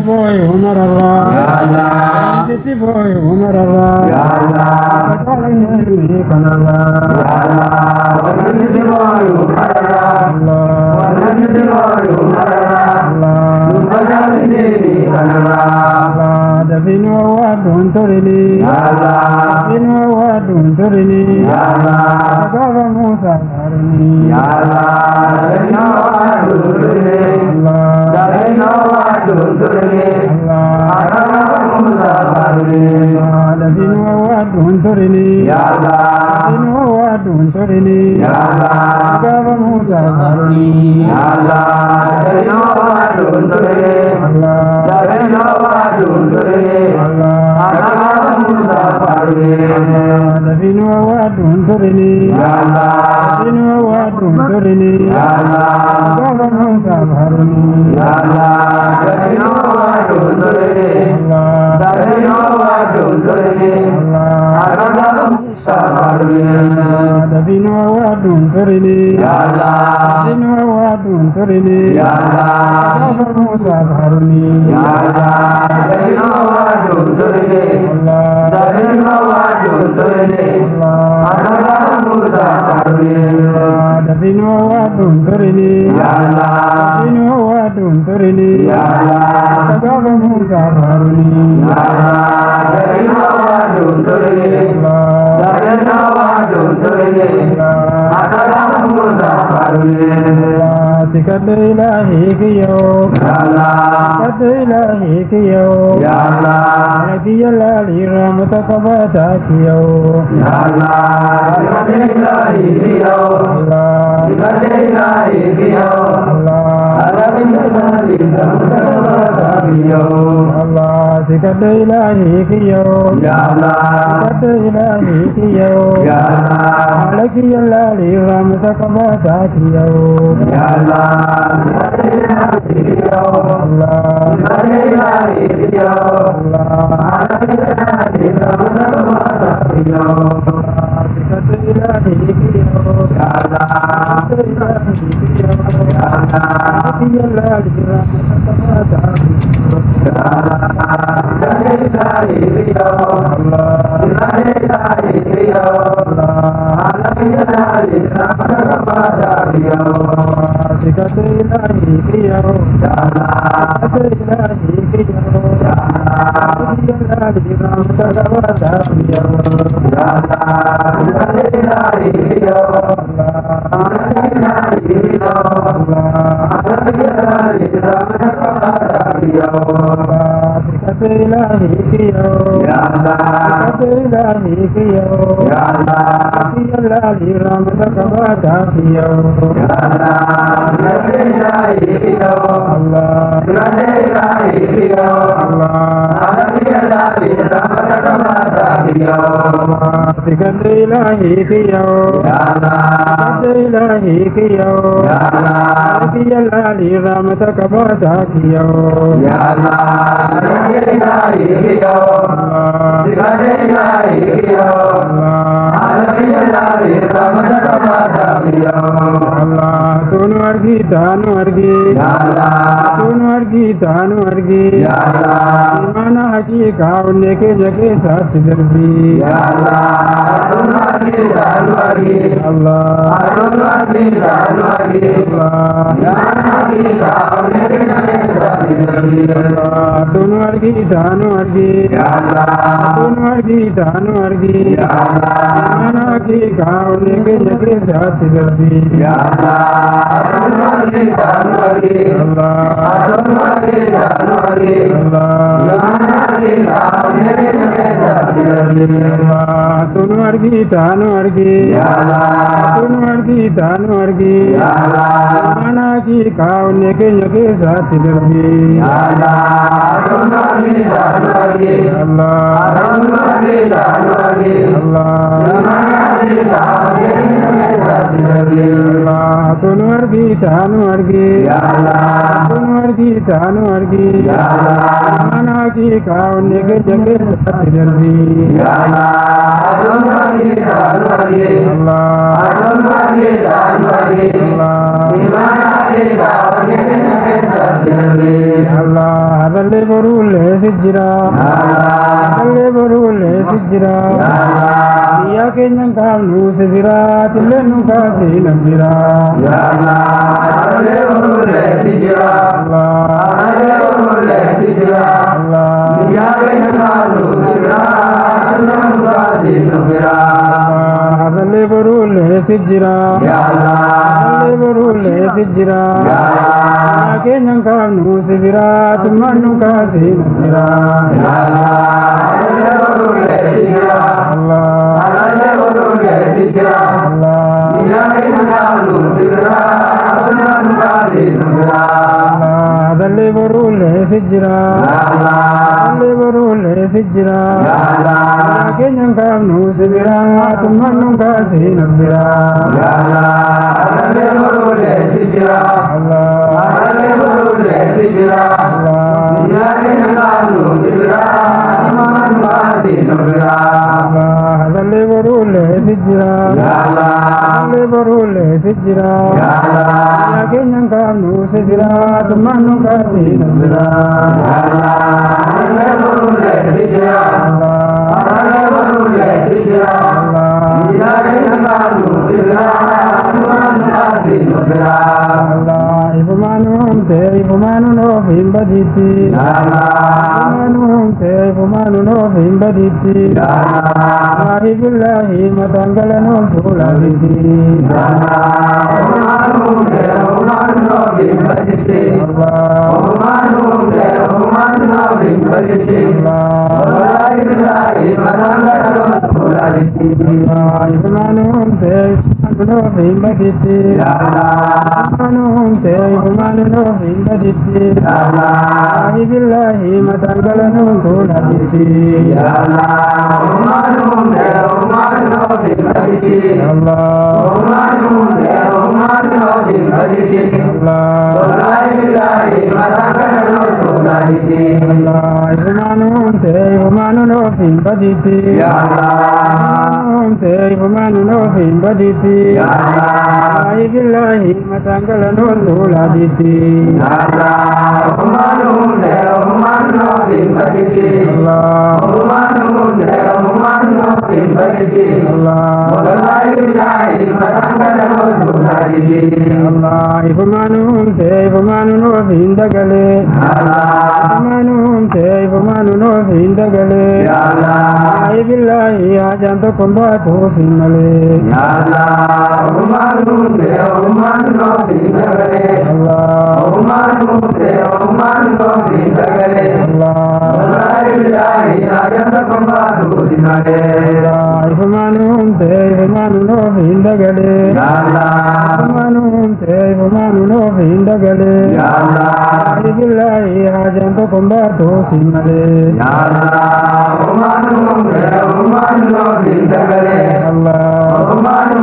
boy, Umar Allah, City boy, Umar Allah, calling me, Kanala, City boy, Umar Allah, City boy, Umar Allah, the Vino don't really, Vino don't really, Gavamusa, tunu argi tanu argi ya Allah tunu argi tanu argi ya Allah mana ki kaun ke jage satirbi ya Allah tunu argi tanu argi Allah tunu argi tanu argi Allah mana ki kaun ke jage satirbi Allah hadalle borule sijra Allah hadalle borule sijra Allah ya kenyang kalu sijra tilenu kasi nambira ya Allah hadalle borule sijra Allah hadalle borule sijra Allah ya kenyang kalu sijra tilenu kasi nambira hadalle borule sijra ya Allah hadalle borule sijra ya Allah kenyang kalu sijra tumanu kasi nambira ya Allah hadalle borule sijra Allah hadalle borule sijra Allah ya kenyang kalu sijra tumanu kasi nambira hadalle borule sijra Allah hadalle borule sijra Allah kenyang kalu sijra tumanu kasi nambira ya Allah hadalle borule sijra Allah hadalle borule sijra Allah ya kenyang kalu sijra tumanu kasi nambira hadalle borule sijra Allah hadalle borule sijra Allah kenyang kalu sijra tumanu kasi nambira Allah hadalle borule sijra Allah hadalle borule sijra Allah ya kenyang kalu sijra tumanu kasi nambira Allah ibu manu no bimbaditi Allah ibu manu no bimbaditi Allah billahi matangala no sulaliti Allah ibu manu no bimbaditi Allah ibu manu no bimbaditi Allah billahi matangala no sulaliti Allah ibu manu no bimbaditi Humano Bimbaditi Allah billahi matangala no sulaliti Allah Humano Bimbaditi Allah Humano Bimbaditi Allah billahi matangala no sulaliti Allah Humano Bimbaditi Allah Humano Bimbaditi Allah billahi matangala no suladiti Allah Humano Bimbaditi Allah Humano Bimbaditi Allah billahi matangala no suladiti Allah Humano Bindagale Allah Humano Bindagale Allah billahi ajanto kombatu simale Allah Humano Bindagale Allah Humano Bindagale Allah billahi ajanto kombatu simale Allah Humano Bindagale Allah Humano Bindagale Allah billahi ajanto kombatu simale Allah Humano Bindagale Allah Humano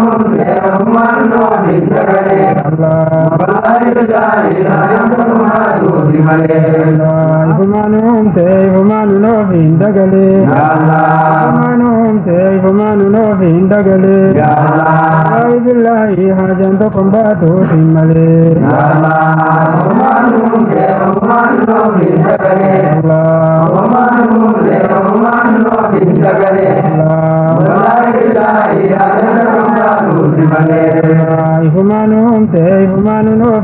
Bindagale Allah billahi ajanto kombatu simale Allah Humano Bindagale Allah Humano Bindagale Allah billahi ajanto kombatu simale Allah Humano Bindagale Allah Humano Bindagale Allah billahi ajanto kombatu simale Humano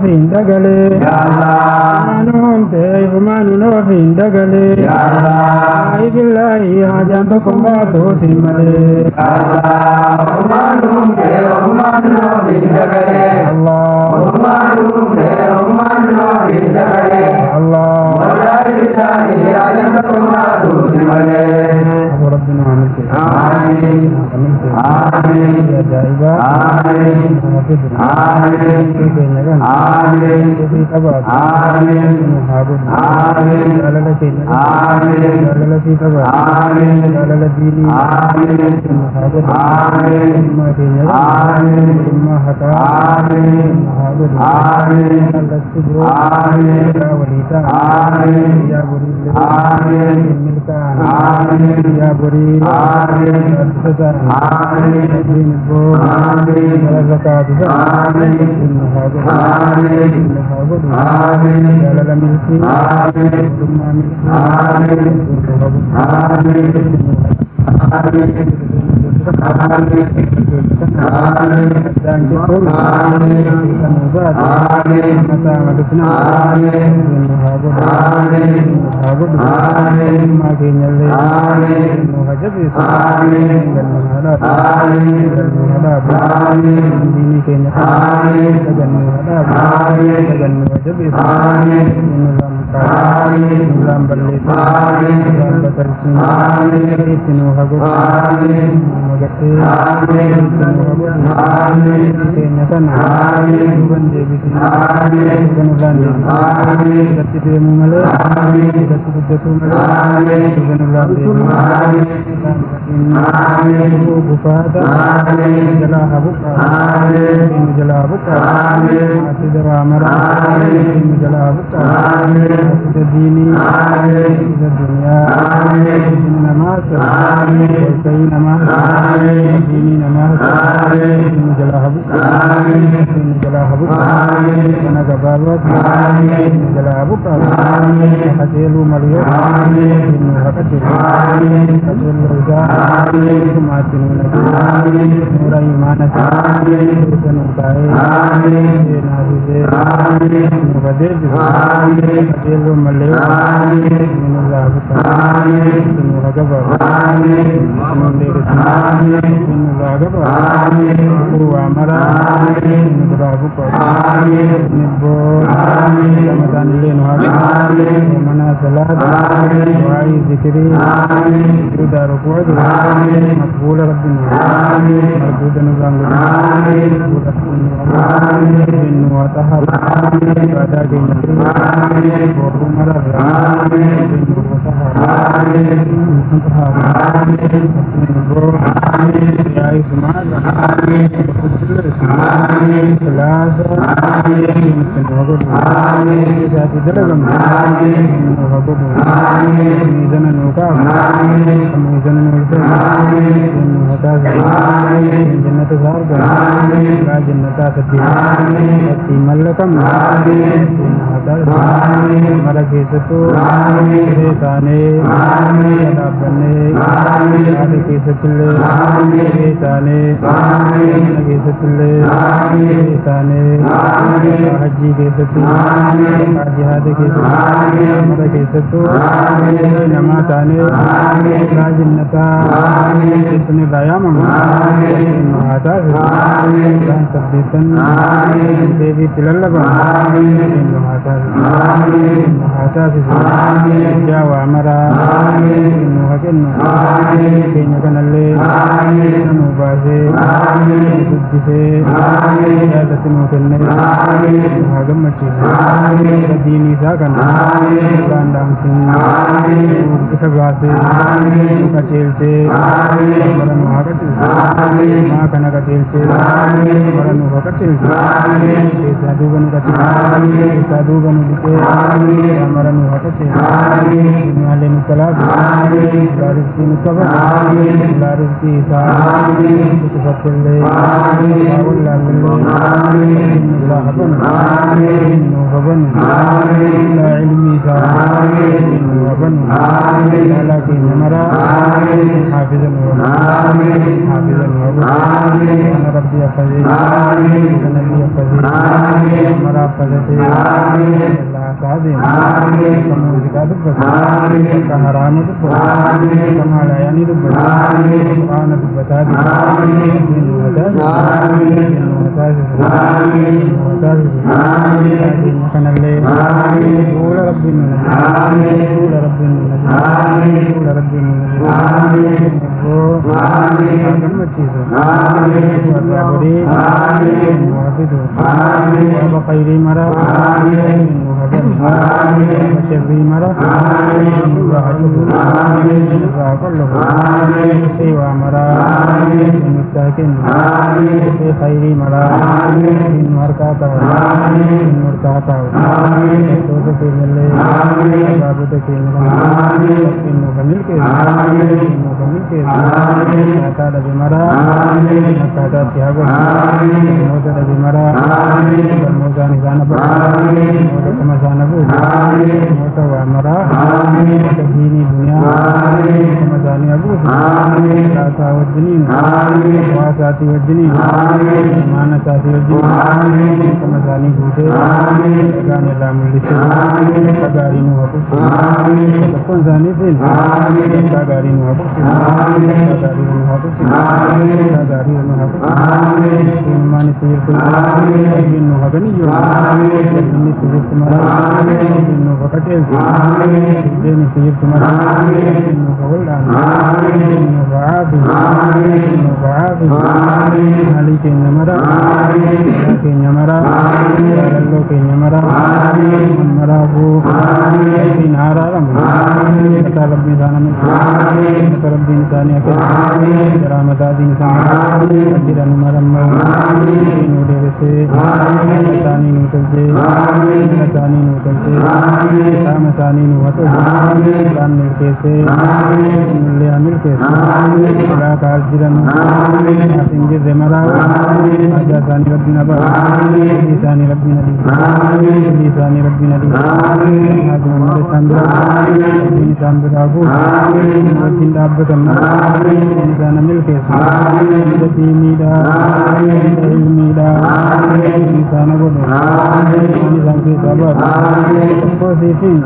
Bindagale Allah Humano Bindagale Allah billahi ajanto kombatu simale Allah Humano Bindagale Allah Humano Bindagale Allah billahi ajanto kombatu simale ربنا عملك آمين آمين يا جائبا آمين آمين آمين آمين آمين لا شيء آمين لا شيء آمين لا دين آمين آمين آمين آمين godhu kallattu boo yaa waliita yaa borii milkaan yaa borii addisatan abdiin boo zakaatusa innu haa godhu jaalala milkii mootummaa milkii innu haa وشر مرة وعجب وقله سوى مرة المستاكن في خير مرة من مركاته من مركاته صوتك ملي بابتك ملي إنه ملك إنه ملك نكاد بمرة نكاد تياغو موجود بمرة موجود نسانا موجود كمسانا موجود ومرة تديني دنيا كمساني أبو ساتا والجنين واساتي والجنين مانا ساتي والجنين كمساني بوسي كان يدام اللسي كغارين وقفت كتكون زانيتين كغارين وقفت كغارين وقفت كغارين وقفت إيمان سيرت إنه غني إنه سيرت مرا إنه فقتل إنه سيرت مرا إنه فولان إنه فعابي إنه فعابي عليك النمرا لك النمرا لك النمرا مرابو في نهارا كتا ربي ثانم كتا ربي نساني أكل جرامتا دين سامر أجرا نمرم إنه ديرسي كتاني نوتلسي كتاني نوتلسي كتامساني نوتلسي كان نلكيسي نلي عمل كيسي لا كارجرا أسنجر زمرا أجاساني ربي نبا لساني ربي نبي لساني ربي نبي ناجم من سامبرا ربي سامبرا أبو نوتين دابة كنا إنسان ملكيسي جتي ميدا علمي دا إنسان بدو إنسان في سبب كوسيتين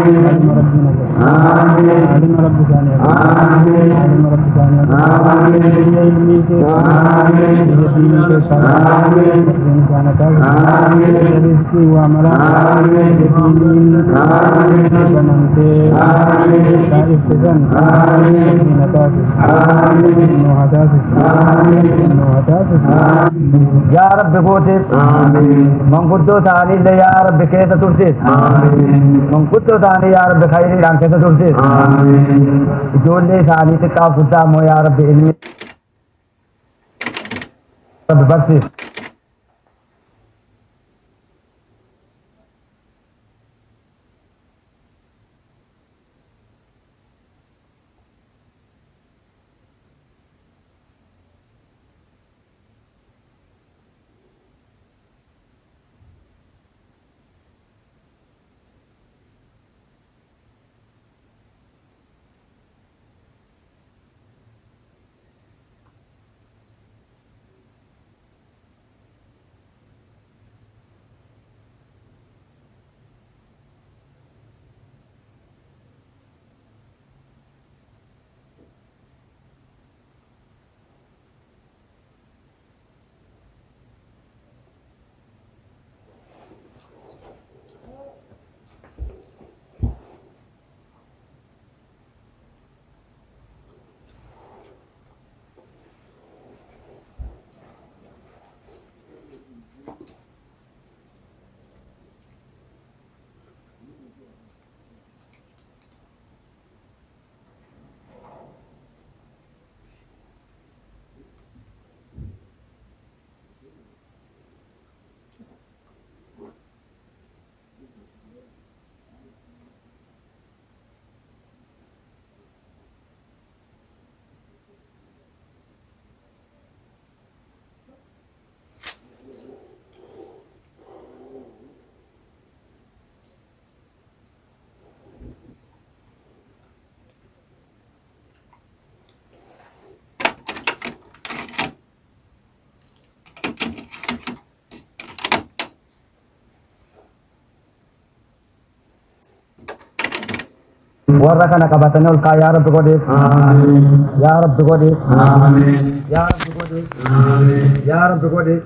علم ربي نبي علم ربي ثاني علم ربي ثاني علمي के दीनी के साथ इंसान का रिज़्क़ हुआ हमारा दीन बनते तारीफ जन नतास नोहदास या रब गोते मंकुतो तानी ले या रब के तुरसे मंकुतो तानी या रब खैर राम के तुरसे जो ले सानी से का खुदा मो या रब इल्मी रब बरसे warra kana qabatanii ol kaa yaa rabbi godheef yaa rabbi godheef yaa rabbi godheef yaa rabbi godheef